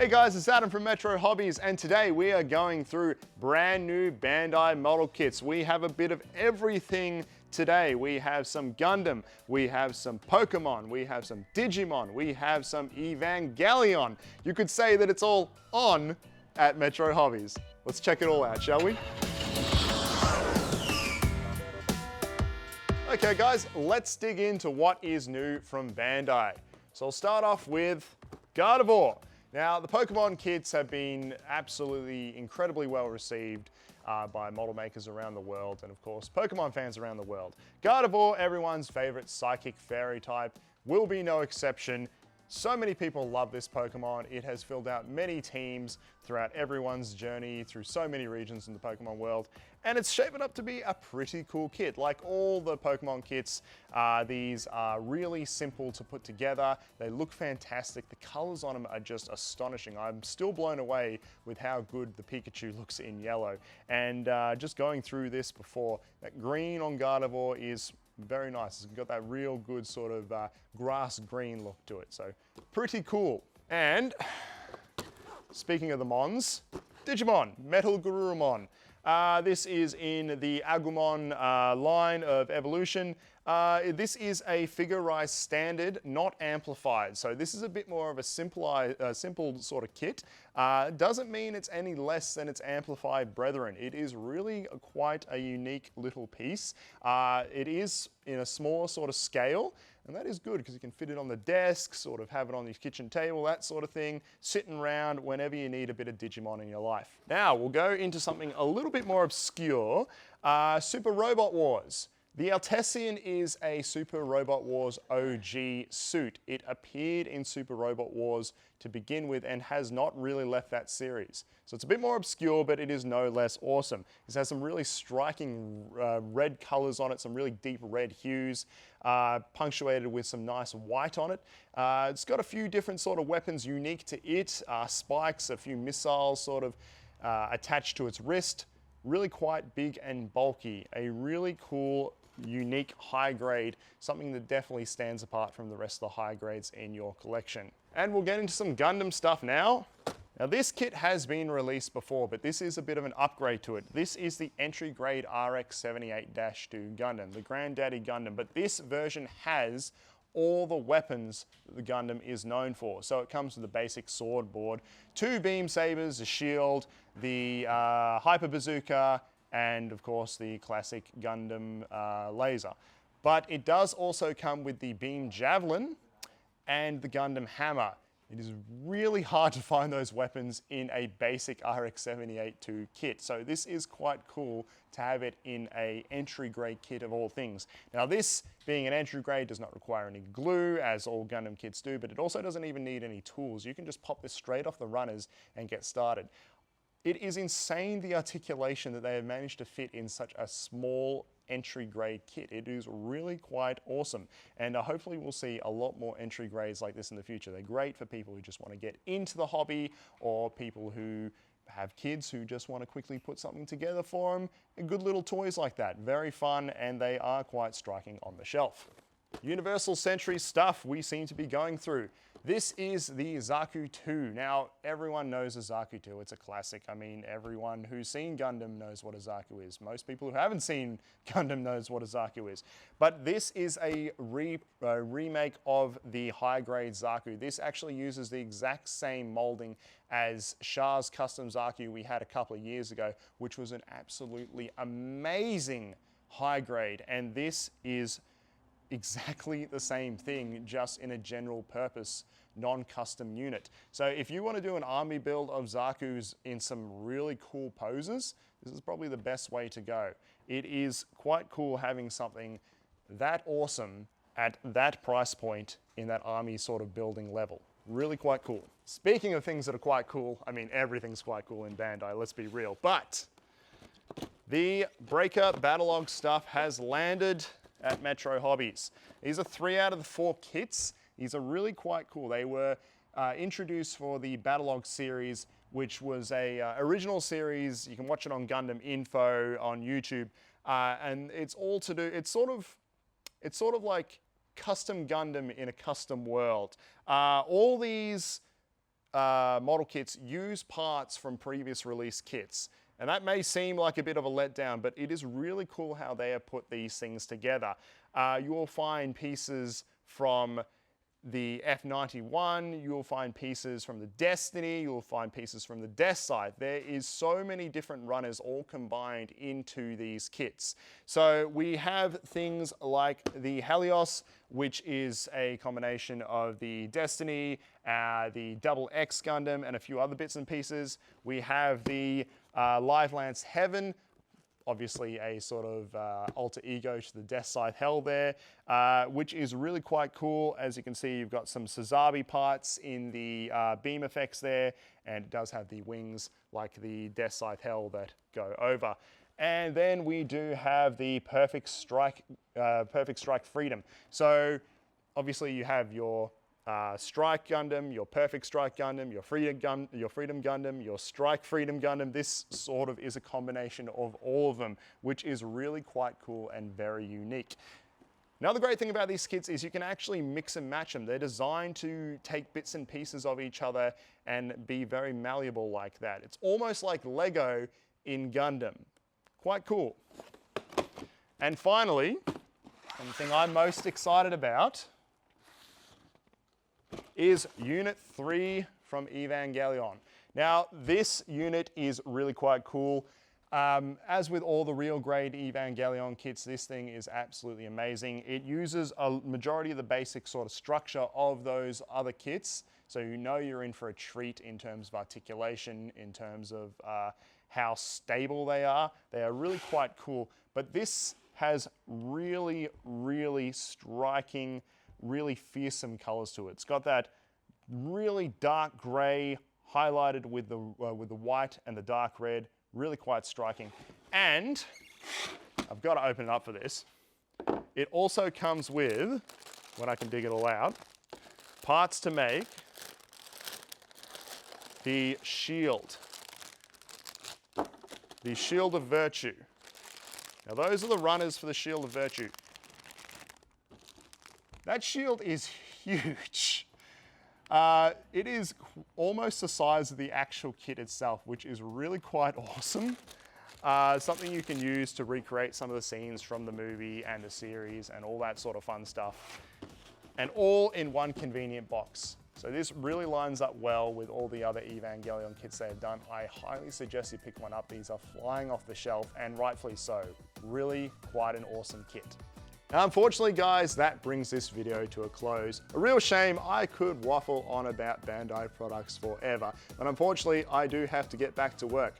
Hey guys, it's Adam from Metro Hobbies, and today we are going through brand new Bandai model kits. We have a bit of everything today. We have some Gundam, we have some Pokemon, we have some Digimon, we have some Evangelion. You could say that it's all on at Metro Hobbies. Let's check it all out, shall we? Okay guys, let's dig into what is new from Bandai. So I'll start off with Gardevoir. Now, the Pokemon kits have been absolutely incredibly well received by model makers around the world, and of course, Pokemon fans around the world. Gardevoir, everyone's favorite psychic fairy type, will be no exception. So many people love this Pokemon. It has filled out many teams throughout everyone's journey through so many regions in the Pokemon world, and it's shaping up to be a pretty cool kit. Like all the Pokemon kits, these are really simple to put together. They look fantastic. The colors on them are just astonishing. I'm still blown away with how good the Pikachu looks in yellow. And just going through this before, that green on Gardevoir is very nice. It's got that real good sort of grass green look to it. So pretty cool. And speaking of the Mons, Digimon, Metal Garurumon. This is in the Agumon line of evolution. This is a figurized standard, not amplified. So this is a bit more of a simple sort of kit. Doesn't mean it's any less than its amplified brethren. It is really quite a unique little piece. It is in a smaller sort of scale, and that is good because you can fit it on the desk, sort of have it on your kitchen table, that sort of thing, sitting around whenever you need a bit of Digimon in your life. Now, we'll go into something a little bit more obscure, Super Robot Wars. The Alteisian is a Super Robot Wars OG suit. It appeared in Super Robot Wars to begin with and has not really left that series. So it's a bit more obscure, but it is no less awesome. It has some really striking red colors on it, some really deep red hues, punctuated with some nice white on it. It's got a few different sort of weapons unique to it, spikes, a few missiles sort of attached to its wrist. Really quite big and bulky. A really cool, unique high grade, something that definitely stands apart from the rest of the high grades in your collection. And we'll get into some Gundam stuff now. Now this kit has been released before, but this is a bit of an upgrade to it. This is the entry grade RX-78-2 Gundam, the Granddaddy Gundam, but this version has all the weapons that the Gundam is known for. So it comes with the basic sword board, 2 beam sabers, a shield, the hyper bazooka, and of course the classic Gundam laser. But it does also come with the beam javelin and the Gundam hammer. It is really hard to find those weapons in a basic RX-78-2 kit. So this is quite cool to have it in an entry grade kit of all things. Now this, being an entry grade, does not require any glue, as all Gundam kits do, but it also doesn't even need any tools. You can just pop this straight off the runners and get started. It is insane the articulation that they have managed to fit in such a small entry grade kit. It is really quite awesome, and hopefully we'll see a lot more entry grades like this in the future. They're great for people who just want to get into the hobby, or people who have kids who just want to quickly put something together for them. Good little toys like that. Very fun, and they are quite striking on the shelf. Universal Century stuff we seem to be going through. This is the Zaku II. Now, everyone knows a Zaku II. It's a classic. I mean, everyone who's seen Gundam knows what a Zaku is. Most people who haven't seen Gundam knows what a Zaku is. But this is a remake of the high-grade Zaku. This actually uses the exact same molding as Char's custom Zaku we had a couple of years ago, which was an absolutely amazing high grade. And this is exactly the same thing, just in a general purpose, non-custom unit. So if you want to do an army build of Zakus in some really cool poses, this is probably the best way to go. It is quite cool having something that awesome at that price point in that army sort of building level. Really quite cool. Speaking of things that are quite cool, I mean, everything's quite cool in Bandai, let's be real, but the Breaker battlelog stuff has landed at Metro Hobbies. These are 3 out of the 4 kits. These are really quite cool. They were introduced for the battlelog series, which was a original series. You can watch it on Gundam Info on YouTube, and it's all to do. It's sort of like custom Gundam in a custom world. All these model kits use parts from previous release kits. And that may seem like a bit of a letdown, but it is really cool how they have put these things together. You will find pieces from the F91, you will find pieces from the Destiny, you will find pieces from the Decisive. There is so many different runners all combined into these kits. So we have things like the Helios, which is a combination of the Destiny, the Double X Gundam, and a few other bits and pieces. We have the Livelance Heaven, obviously a sort of alter ego to the Decisive Hell there, which is really quite cool. As you can see, you've got some Sazabi parts in the beam effects there, and it does have the wings like the Decisive Hell that go over. And then we do have the Perfect Strike Freedom. So obviously you have your Strike Gundam, your Perfect Strike Gundam, your Freedom Gundam, your Strike Freedom Gundam. This sort of is a combination of all of them, which is really quite cool and very unique. Another great thing about these kits is you can actually mix and match them. They're designed to take bits and pieces of each other and be very malleable like that. It's almost like Lego in Gundam. Quite cool. And finally, the thing I'm most excited about is Unit 3 from Evangelion. Now, this unit is really quite cool. As with all the real grade Evangelion kits, this thing is absolutely amazing. It uses a majority of the basic sort of structure of those other kits, so you know you're in for a treat in terms of articulation, in terms of how stable they are. They are really quite cool, but this has really, really striking, really fearsome colors to it. It's got that really dark gray highlighted with the white and the dark red, really quite striking. And I've got to open it up for this. It also comes with, when I can dig it all out, parts to make the shield. The Shield of Virtue. Now those are the runners for the Shield of Virtue. That shield is huge. It is almost the size of the actual kit itself, which is really quite awesome. Something you can use to recreate some of the scenes from the movie and the series and all that sort of fun stuff. And all in one convenient box. So this really lines up well with all the other Evangelion kits they have done. I highly suggest you pick one up. These are flying off the shelf, and rightfully so. Really quite an awesome kit. Now, unfortunately, guys, that brings this video to a close. A real shame. I could waffle on about Bandai products forever, but unfortunately, I do have to get back to work.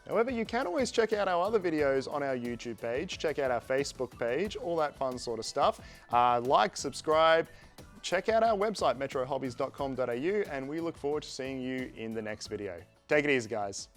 However, you can always check out our other videos on our YouTube page, check out our Facebook page, all that fun sort of stuff. Like, subscribe, check out our website, metrohobbies.com.au, and we look forward to seeing you in the next video. Take it easy, guys.